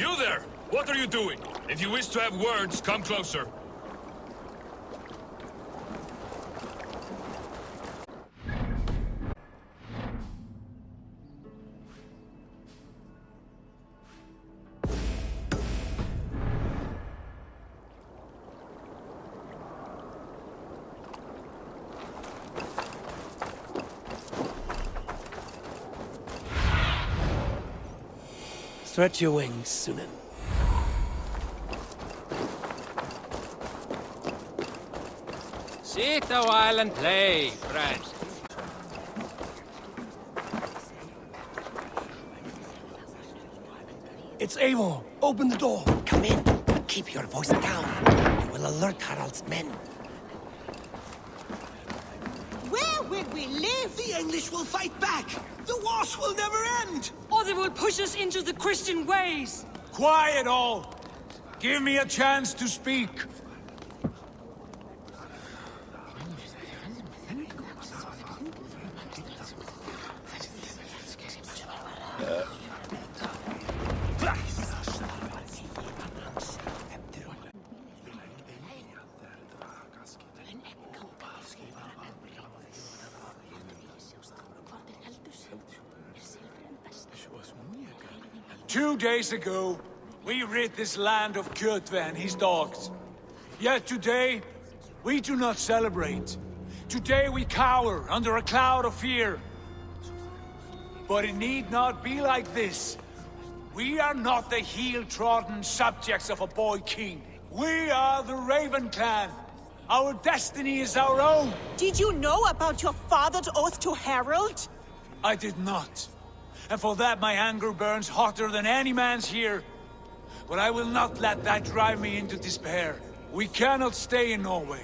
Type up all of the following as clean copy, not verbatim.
You there! What are you doing? If you wish to have words, come closer. Stretch your wings, Sunan. Sit a while and play, friend. It's Eivor. Open the door. Come in, but keep your voice down. You will alert Harald's men. Where will we live? The English will fight back! The wars will never end! Or they will push us into the Christian ways! Quiet all! Give me a chance to speak! Two days ago, we rid this land of Kjotve and his dogs. Yet today, we do not celebrate. Today we cower under a cloud of fear. But it need not be like this. We are not the heel-trodden subjects of a boy king. We are the Raven clan. Our destiny is our own. Did you know about your father's oath to Harald? I did not. And for that my anger burns hotter than any man's here. But I will not let that drive me into despair. We cannot stay in Norway.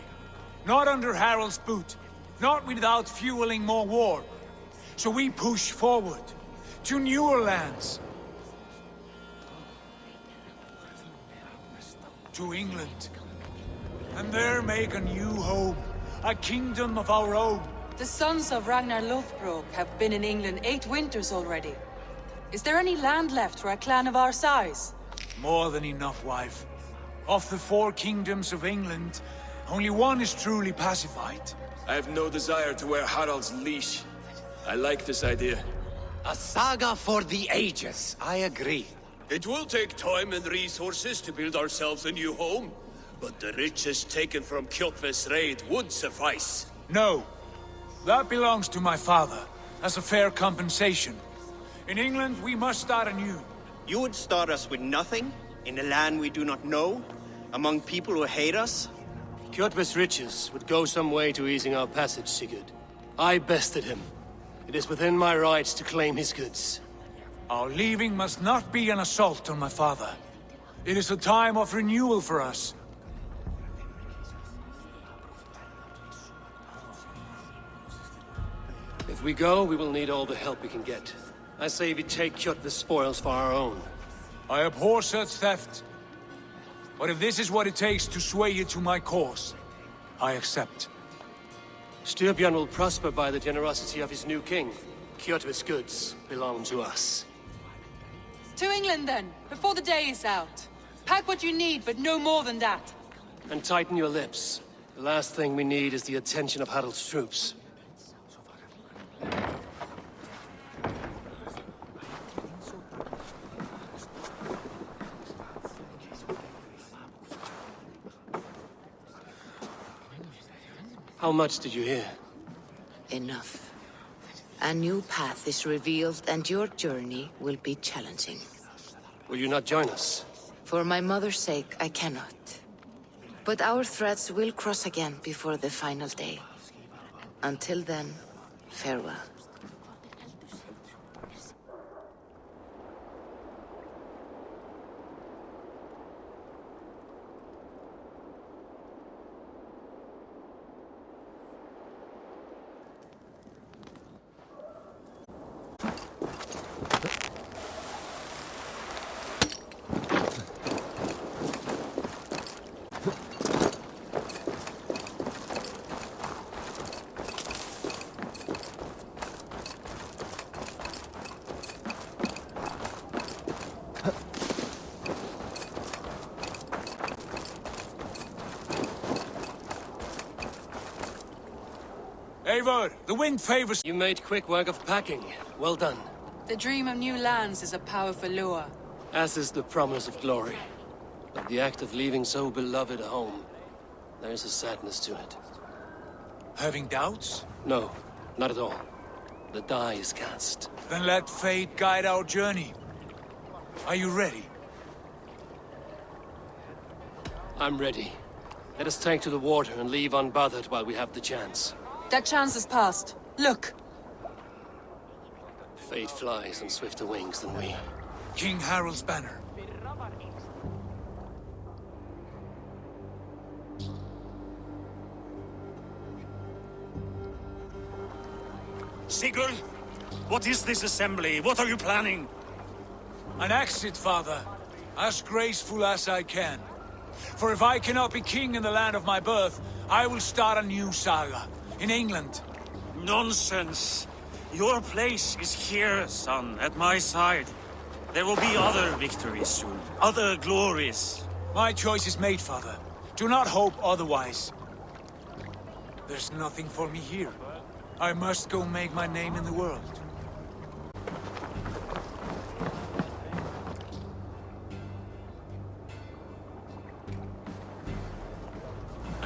Not under Harald's boot. Not without fueling more war. So we push forward. To newer lands. To England. And there make a new home. A kingdom of our own. The sons of Ragnar Lothbrok have been in England 8 winters already. Is there any land left for a clan of our size? More than enough, wife. Of the 4 kingdoms of England, only one is truly pacified. I have no desire to wear Harald's leash. I like this idea. A saga for the ages, I agree. It will take time and resources to build ourselves a new home, but the riches taken from Kjotve's raid would suffice. No. That belongs to my father, as a fair compensation. In England, we must start anew. You would start us with nothing? In a land we do not know? Among people who hate us? Kjotve's riches would go some way to easing our passage, Sigurd. I bested him. It is within my rights to claim his goods. Our leaving must not be an assault on my father. It is a time of renewal for us. If we go, we will need all the help we can get. I say we take Kjotve's spoils for our own. I abhor such theft. But if this is what it takes to sway you to my cause, I accept. Styrbjörn will prosper by the generosity of his new king. Kjotve's goods belong to us. To England then, before the day is out. Pack what you need, but no more than that. And tighten your lips. The last thing we need is the attention of Harald's troops. How much did you hear? Enough. A new path is revealed and your journey will be challenging. Will you not join us? For my mother's sake, I cannot. But our threads will cross again before the final day. Until then, farewell. Eivor, the wind favors... You made quick work of packing. Well done. The dream of new lands is a powerful lure. As is the promise of glory. But the act of leaving so beloved a home, there's a sadness to it. Having doubts? No, not at all. The die is cast. Then let fate guide our journey. Are you ready? I'm ready. Let us take to the water and leave unbothered while we have the chance. That chance is past. Look! Fate flies on swifter wings than we. King Harald's banner. Sigurd, what is this assembly? What are you planning? An exit, father. As graceful as I can. For if I cannot be king in the land of my birth, I will start a new saga. In England. Nonsense. Your place is here, son, at my side. There will be other victories soon. Other glories. My choice is made, father. Do not hope otherwise. There's nothing for me here. I must go make my name in the world.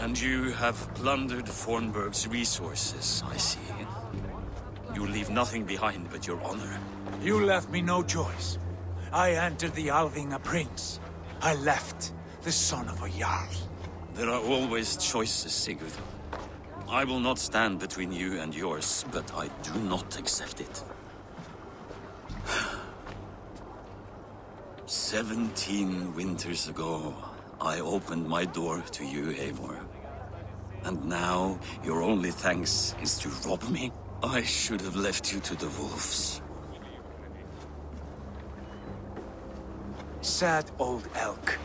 And you have plundered Fornburg's resources, I see. You leave nothing behind but your honor. You left me no choice. I entered the Alving a prince. I left the son of a Jarl. There are always choices, Sigurd. I will not stand between you and yours, but I do not accept it. 17 winters ago, I opened my door to you, Eivor. And now, your only thanks is to rob me? I should have left you to the wolves. Sad old elk.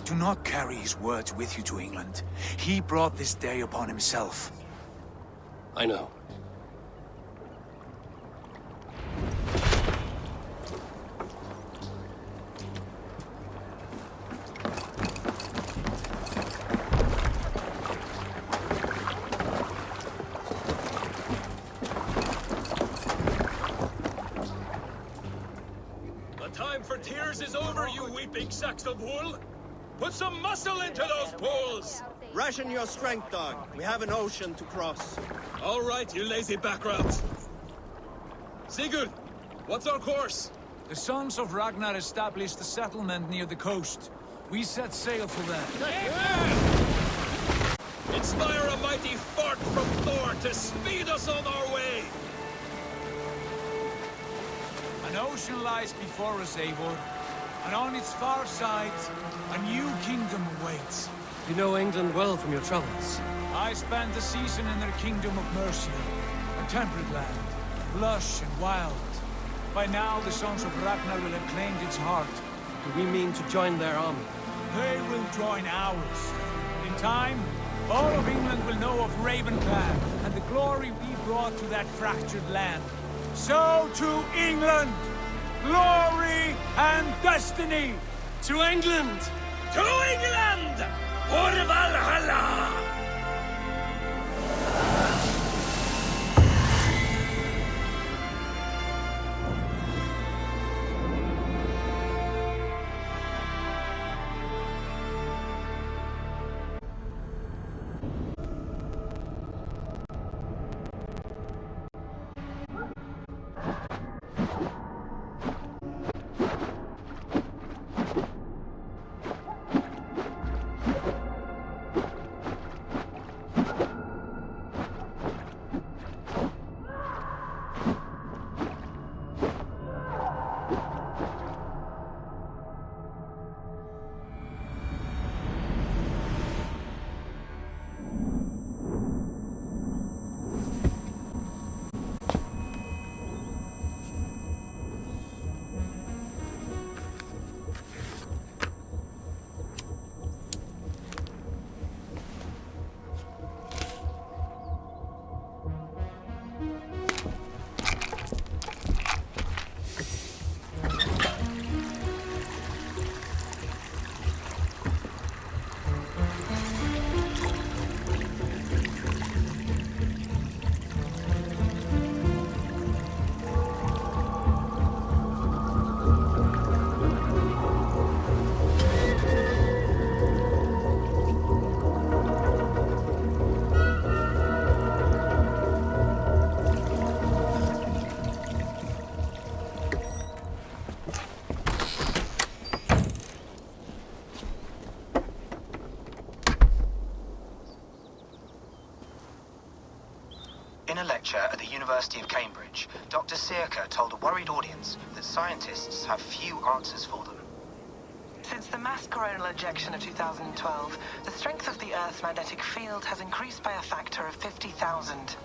Do not carry his words with you to England. He brought this day upon himself. I know. Tears is over, you weeping sacks of wool! Put some muscle into those poles! Ration your strength, dog. We have an ocean to cross. All right, you lazy backrobs. Sigurd, what's our course? The sons of Ragnar established a settlement near the coast. We set sail for them. Inspire a mighty fart from Thor to speed us on our way! An ocean lies before us, Eivor, and on its far side, a new kingdom awaits. You know England well from your travels. I spent a season in their kingdom of Mercia, a temperate land, lush and wild. By now, the sons of Ragnar will have claimed its heart. Do we mean to join their army? They will join ours. In time, all of England will know of Ravenclan and the glory we brought to that fractured land. So to England! Glory and destiny! To England! To England! For Valhalla! a lecture at the University of Cambridge, Dr. Circa told a worried audience that scientists have few answers for them. Since the mass coronal ejection of 2012, the strength of the Earth's magnetic field has increased by a factor of 50,000.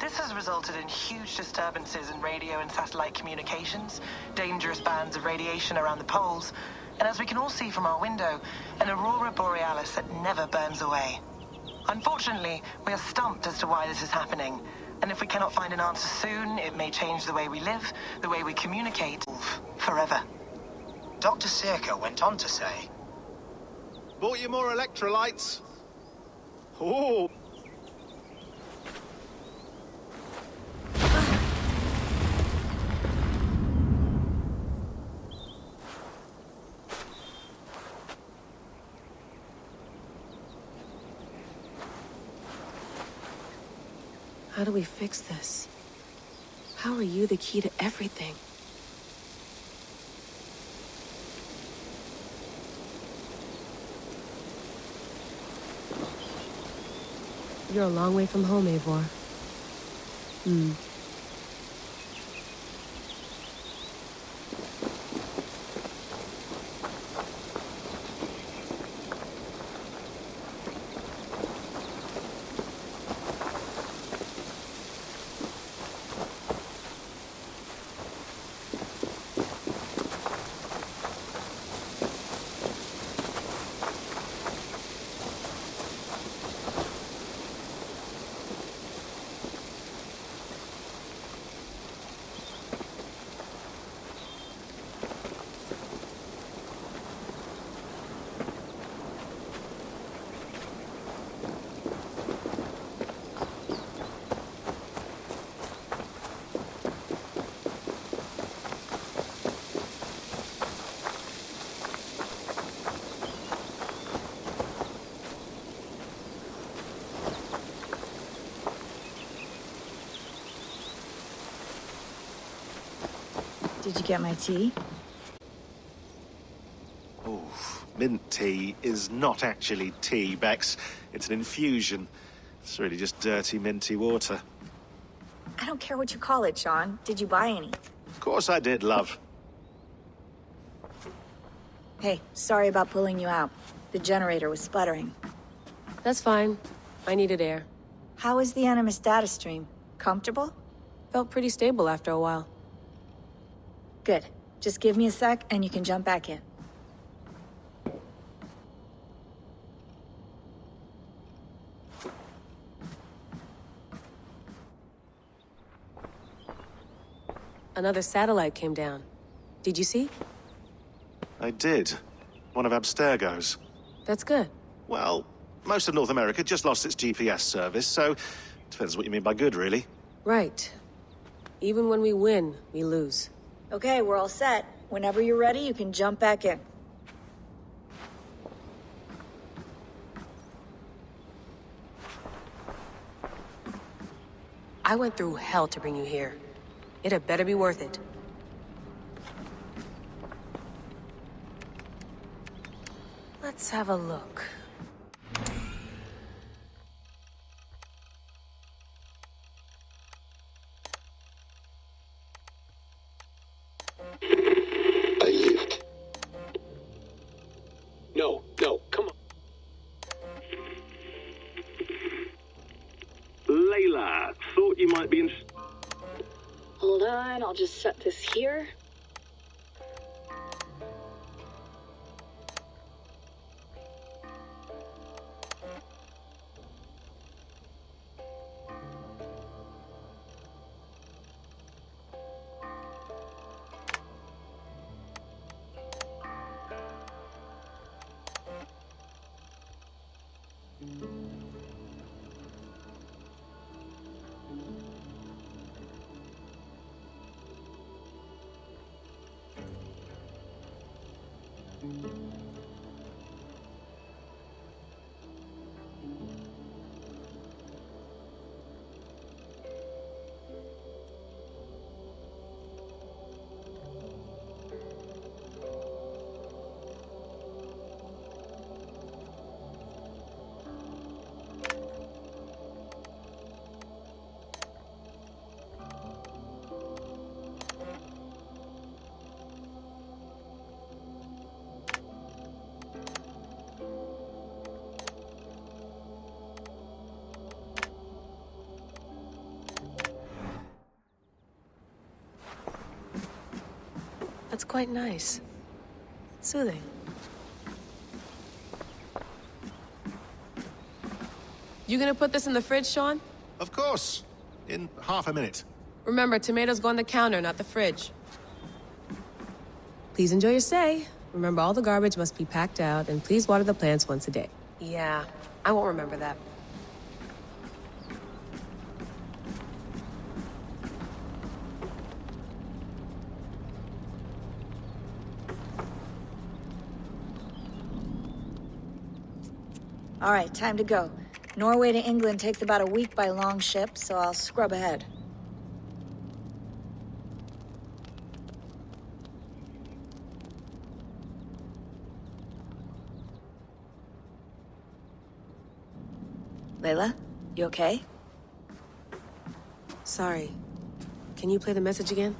This has resulted in huge disturbances in radio and satellite communications, dangerous bands of radiation around the poles, and as we can all see from our window, an aurora borealis that never burns away. Unfortunately, we are stumped as to why this is happening, and if we cannot find an answer soon, it may change the way we live, the way we communicate, forever. Dr. Circa went on to say, "Bought you more electrolytes? Oh! How do we fix this? How are you the key to everything? You're a long way from home, Eivor. Did you get my tea? Oh, mint tea is not actually tea, Bex. It's an infusion. It's really just dirty, minty water. I don't care what you call it, Sean. Did you buy any? Of course I did, love. Hey, sorry about pulling you out. The generator was sputtering. That's fine. I needed air. How is the Animus data stream? Comfortable? Felt pretty stable after a while. Good. Just give me a sec and you can jump back in. Another satellite came down. Did you see? I did. One of Abstergo's. That's good. Well, most of North America just lost its GPS service, so depends what you mean by good, really. Right. Even when we win, we lose. Okay, we're all set. Whenever you're ready, you can jump back in. I went through hell to bring you here. It had better be worth it. Let's have a look. No, come on. Layla, thought you might be in... Hold on, I'll just set this here. That's quite nice. Soothing. You gonna put this in the fridge, Sean? Of course. In half a minute. Remember, tomatoes go on the counter, not the fridge. Please enjoy your stay. Remember, all the garbage must be packed out, and please water the plants once a day. Yeah, I won't remember that. All right, time to go. Norway to England takes about a week by long ship, so I'll scrub ahead. Layla, you okay? Sorry. Can you play the message again?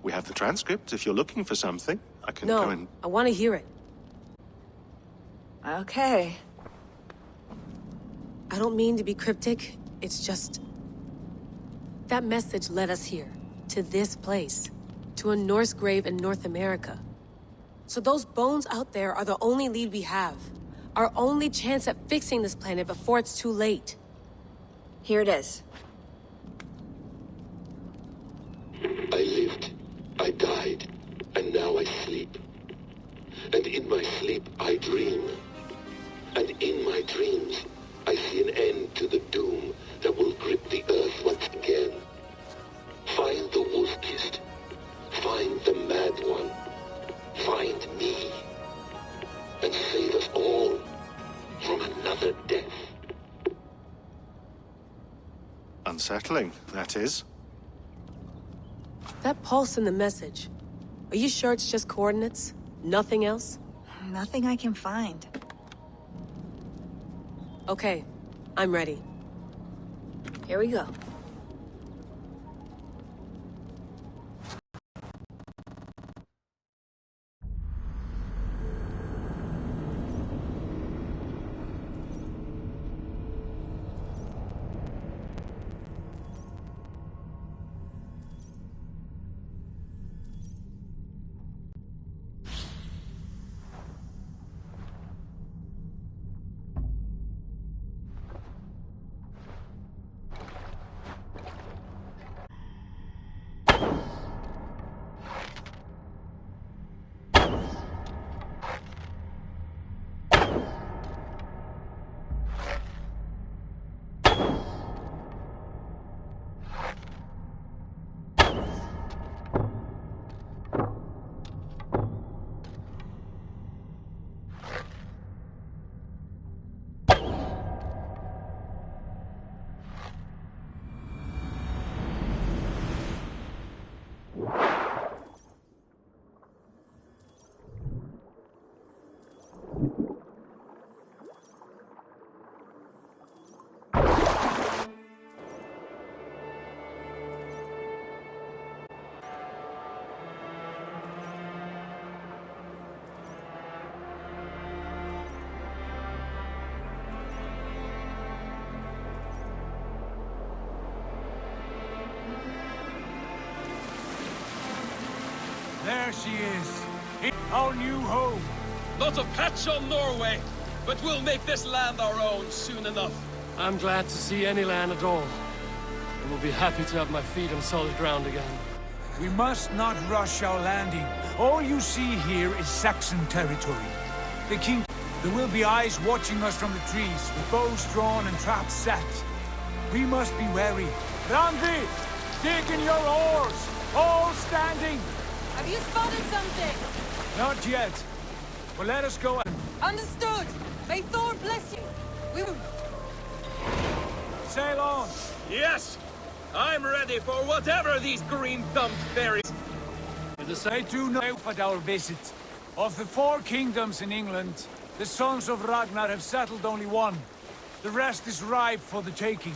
We have the transcript. If you're looking for something, I can No, go and... I want to hear it. Okay. I don't mean to be cryptic. It's just... that message led us here. To this place. To a Norse grave in North America. So those bones out there are the only lead we have. Our only chance at fixing this planet before it's too late. Here it is. I lived, I died, and now I sleep. And in my sleep I dream. And in my dreams I see an end to the doom that will grip the earth once again. Find the wolf-kissed. Find the mad one. Find me. And save us all from another death. Unsettling, that is. That pulse in the message. Are you sure it's just coordinates? Nothing else? Nothing I can find. Okay, I'm ready. Here we go. There she is. Our new home. Not a patch on Norway, but we'll make this land our own soon enough. I'm glad to see any land at all. And will be happy to have my feet on solid ground again. We must not rush our landing. All you see here is Saxon territory. The king... There will be eyes watching us from the trees, with bows drawn and traps set. We must be wary. Randi! Dig in your oars! All standing! Have you spotted something? Not yet. But let us go. Understood. May Thor bless you. We will... Sail on. Yes! I'm ready for whatever these green-thumbed fairies... I do know at our visit. Of the 4 kingdoms in England, the sons of Ragnar have settled only one. The rest is ripe for the taking.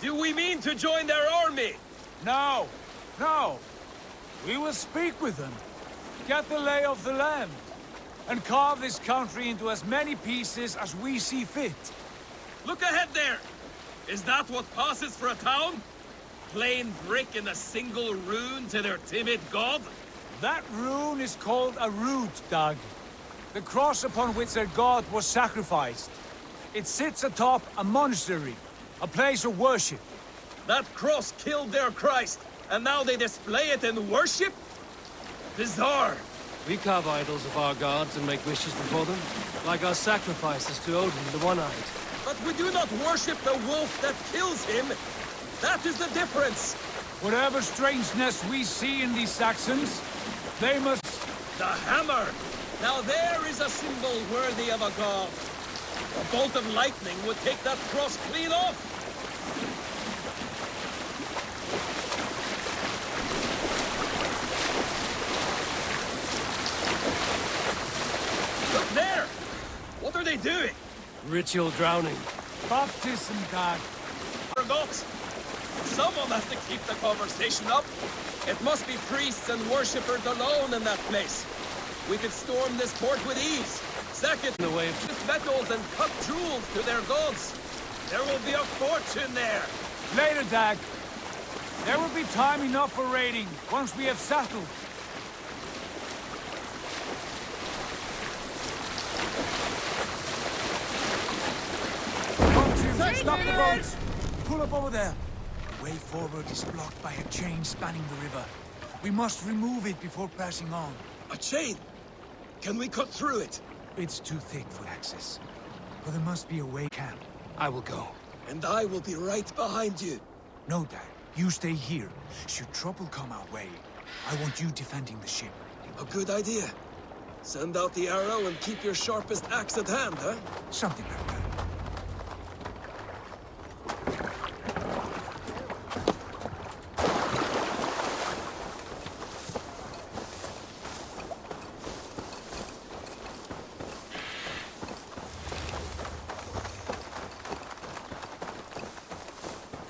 Do we mean to join their army? No. No. We will speak with them, get the lay of the land, and carve this country into as many pieces as we see fit. Look ahead there! Is that what passes for a town? Plain brick and a single rune to their timid god? That rune is called a root, Doug. The cross upon which their god was sacrificed. It sits atop a monastery, a place of worship. That cross killed their Christ, and now they display it in worship? Bizarre. We carve idols of our gods and make wishes before them, like our sacrifices to Odin, the One-Eyed. But we do not worship the wolf that kills him. That is the difference. Whatever strangeness we see in these Saxons, they must... The hammer! Now there is a symbol worthy of a god. A bolt of lightning would take that cross clean off. Look there! What are they doing? Ritual drowning. Baptism, Doug. Forgot. Someone has to keep the conversation up. It must be priests and worshippers alone in that place. We could storm this port with ease. Sack it in the way of just metals and cut jewels to their gods. There will be a fortune there. Later, Dag. There will be time enough for raiding once we have settled. Stop the boats! Pull up over there. The way forward is blocked by a chain spanning the river. We must remove it before passing on. A chain? Can we cut through it? It's too thick for access. But there must be a way camp. I will go. And I will be right behind you. No, Dad. You stay here. Should trouble come our way, I want you defending the ship. A good idea. Send out the arrow and keep your sharpest axe at hand, huh? Something like that.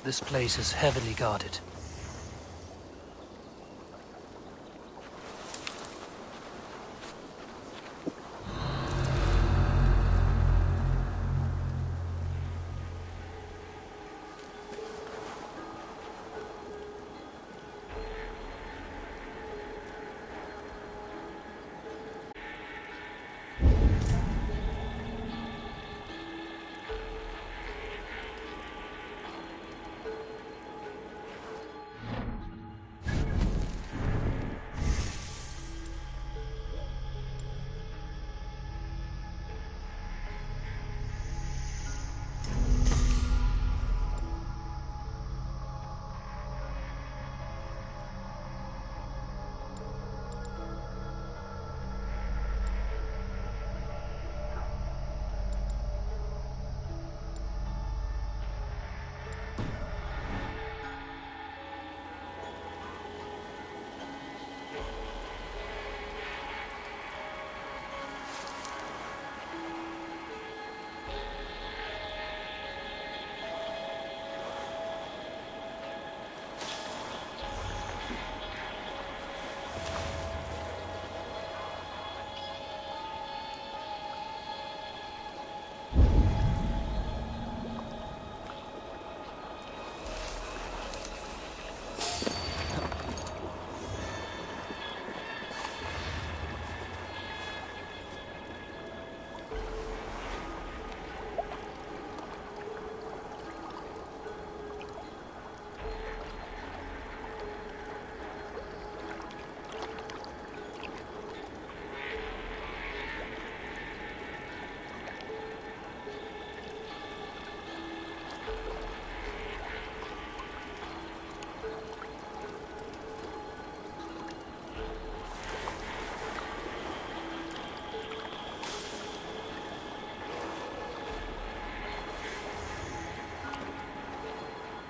This place is heavily guarded.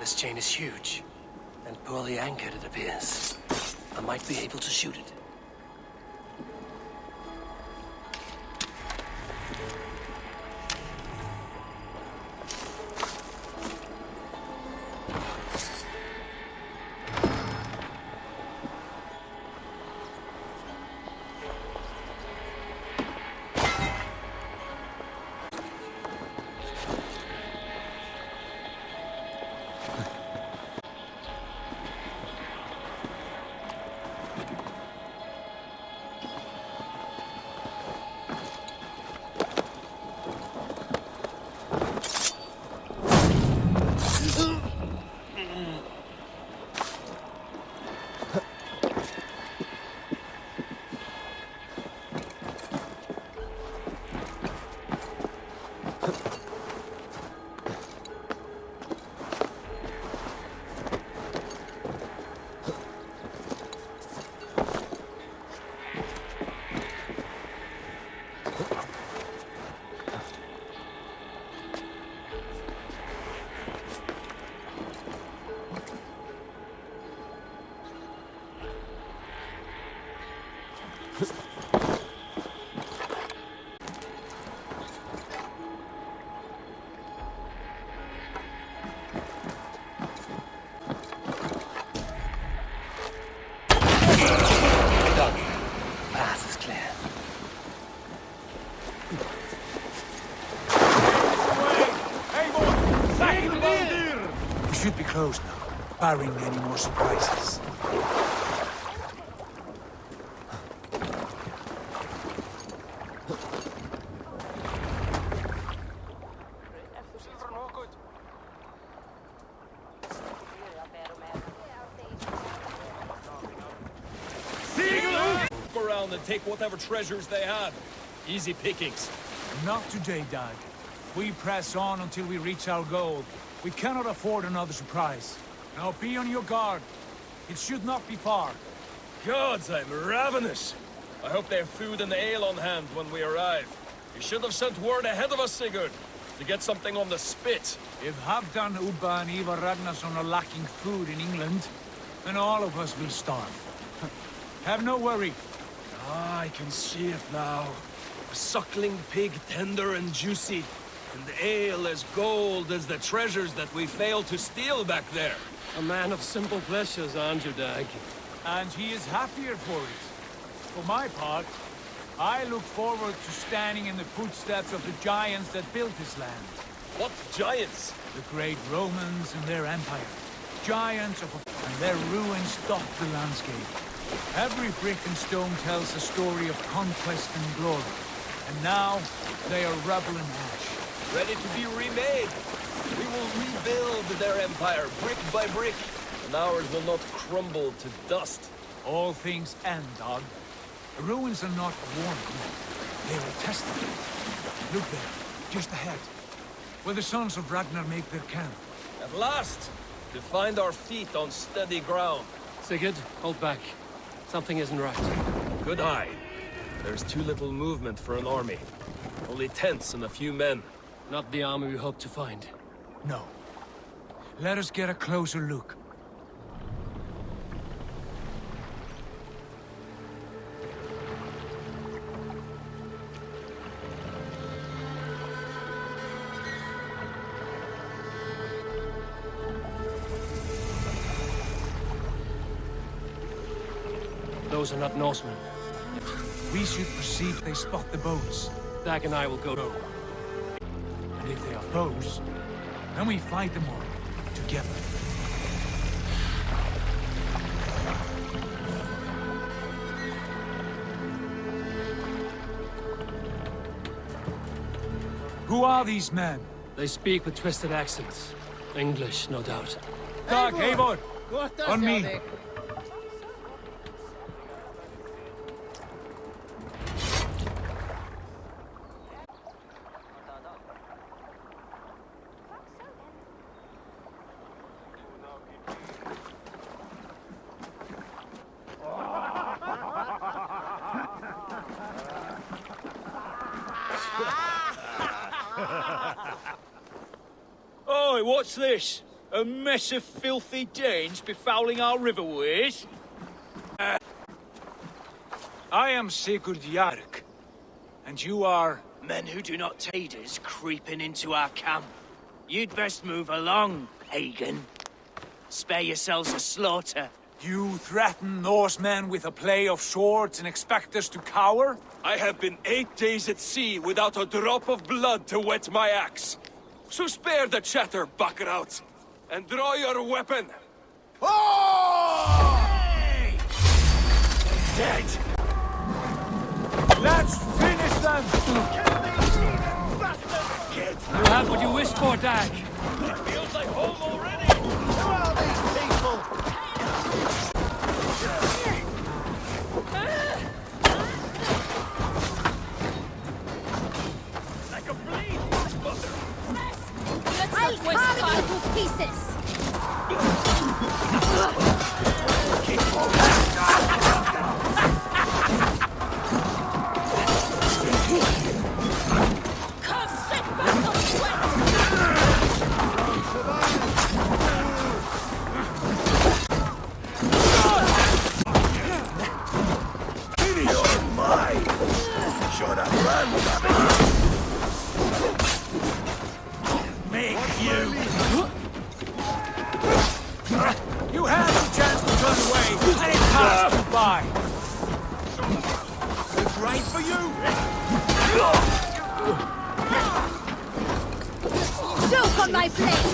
This chain is huge, and poorly anchored, it appears. I might be able to shoot it. close now, barring any more surprises. Go around and take whatever treasures they have. Easy pickings. Not today, Dag. We press on until we reach our goal. We cannot afford another surprise. Now be on your guard. It should not be far. Gods, I'm ravenous. I hope they have food and ale on hand when we arrive. You should have sent word ahead of us, Sigurd, to get something on the spit. If Halfdan, Ubba and Eivor Ragnarsson are lacking food in England, then all of us will starve. Have no worry. Ah, I can see it now. A suckling pig, tender and juicy. And ale as gold as the treasures that we failed to steal back there. A man of simple pleasures, aren't you, Dag? And he is happier for it. For my part, I look forward to standing in the footsteps of the giants that built this land. What giants? The great Romans and their empire. Giants of and their ruins dot the landscape. Every brick and stone tells a story of conquest and glory. And now, they are rubble and ash. Ready to be remade. We will rebuild their empire, brick by brick. And ours will not crumble to dust. All things end, Dog. The ruins are not worn. They are tested. Look there, just ahead. Where the sons of Ragnar make their camp. At last! To find our feet on steady ground. Sigurd, hold back. Something isn't right. Good eye. There's too little movement for an army. Only tents and a few men. Not the army we hoped to find. No. Let us get a closer look. Those are not Norsemen. We should proceed if they spot the boats. Dag and I will go. And if they are foes, then we fight them all, together. Who are these men? They speak with twisted accents. English, no doubt. Dag, Eivor! On me! Oi, what's this? A mess of filthy Danes befouling our riverways? I am Sigurd Jarl, and you are... Men who do not aid us creeping into our camp. You'd best move along, pagan. Spare yourselves a slaughter. You threaten Norsemen with a play of swords and expect us to cower? I have been 8 days at sea without a drop of blood to wet my axe. So spare the chatter, Baccarat, and draw your weapon. Oh! Hey! Dead! Let's finish them! You have what you wished for, Dag. It feels like home already! Who are these people? Like a blade, mother! I'll carve you to pieces! Come, sit back on You're mine! Should have run, make you! You had the chance to run away, and it passed you by! It's right for you! Joke on my blade!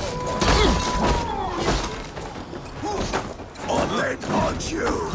find you!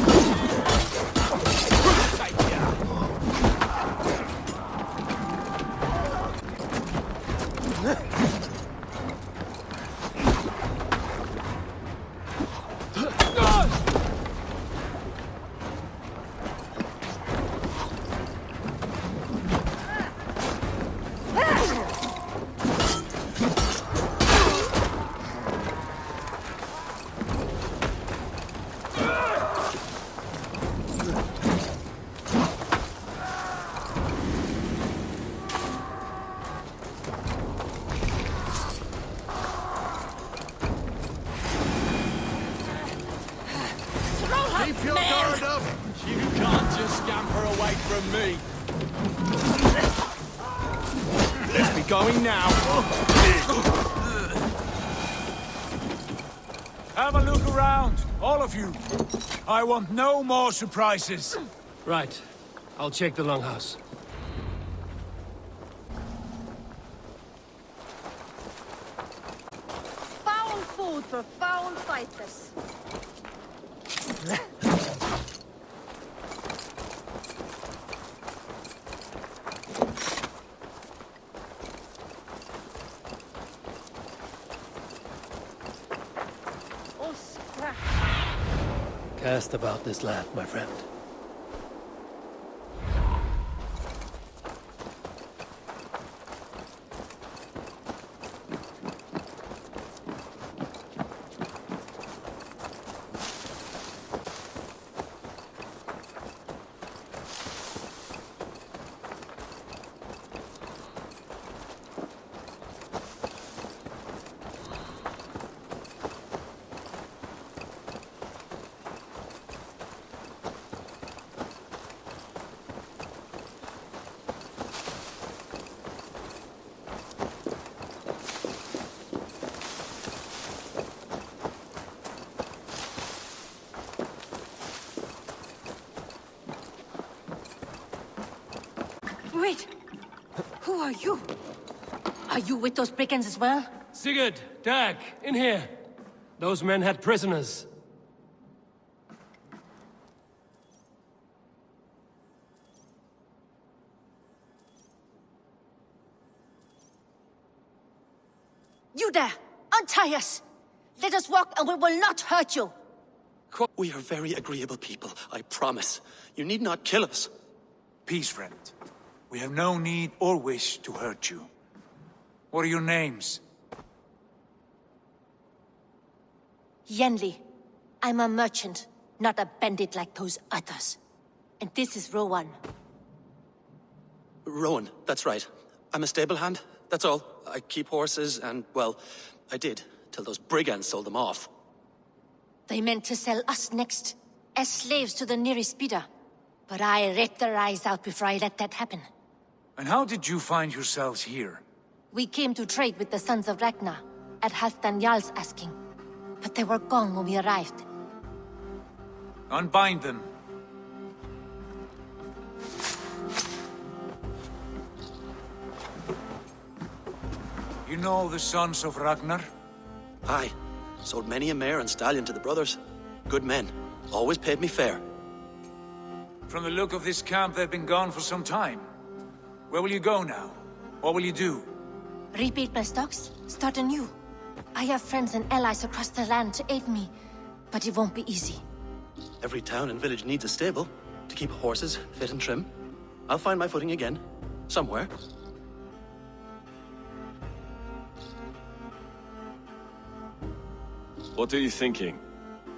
Keep your guard up! You can't just scamper away from me! Let's be going now! Have a look around, all of you. I want no more surprises. Right. I'll check the longhouse. Foul food for foul fighters. Oh, scrap. Cast about this land, my friend. Wait! Who are you? Are you with those brigands as well? Sigurd, Dag, in here. Those men had prisoners. You there! Untie us! Let us walk and we will not hurt you! We are very agreeable people, I promise. You need not kill us. Peace, friend. We have no need or wish to hurt you. What are your names? Yenli. I'm a merchant, not a bandit like those others. And this is Rowan. Rowan, that's right. I'm a stable hand, that's all. I keep horses and, well, I did, till those brigands sold them off. They meant to sell us next, as slaves to the nearest bidder. But I ripped their eyes out before I let that happen. And how did you find yourselves here? We came to trade with the Sons of Ragnar, at Halfdan Jarl's asking. But they were gone when we arrived. Unbind them. You know the Sons of Ragnar? Aye. Sold many a mare and stallion to the brothers. Good men. Always paid me fair. From the look of this camp, they've been gone for some time. Where will you go now? What will you do? Rebuild my stocks, start anew. I have friends and allies across the land to aid me, but it won't be easy. Every town and village needs a stable to keep horses fit and trim. I'll find my footing again. Somewhere. What are you thinking?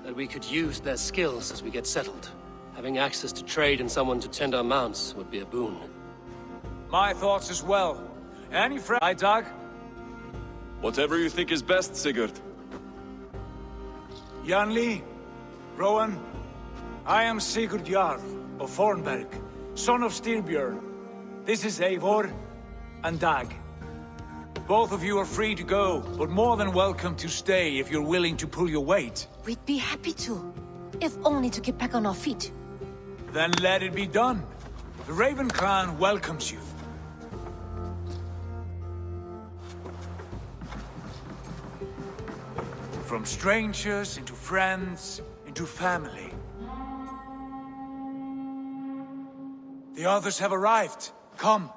That we could use their skills as we get settled. Having access to trade and someone to tend our mounts would be a boon. My thoughts as well. Any friend? Hi, Dag. Whatever you think is best, Sigurd. Janli, Rowan, I am Sigurd Jarl of Fornberg, son of Styrbjörn. This is Eivor and Dag. Both of you are free to go, but more than welcome to stay if you're willing to pull your weight. We'd be happy to, if only to get back on our feet. Then let it be done. The Raven clan welcomes you. From strangers into friends, into to family. The others have arrived. Come.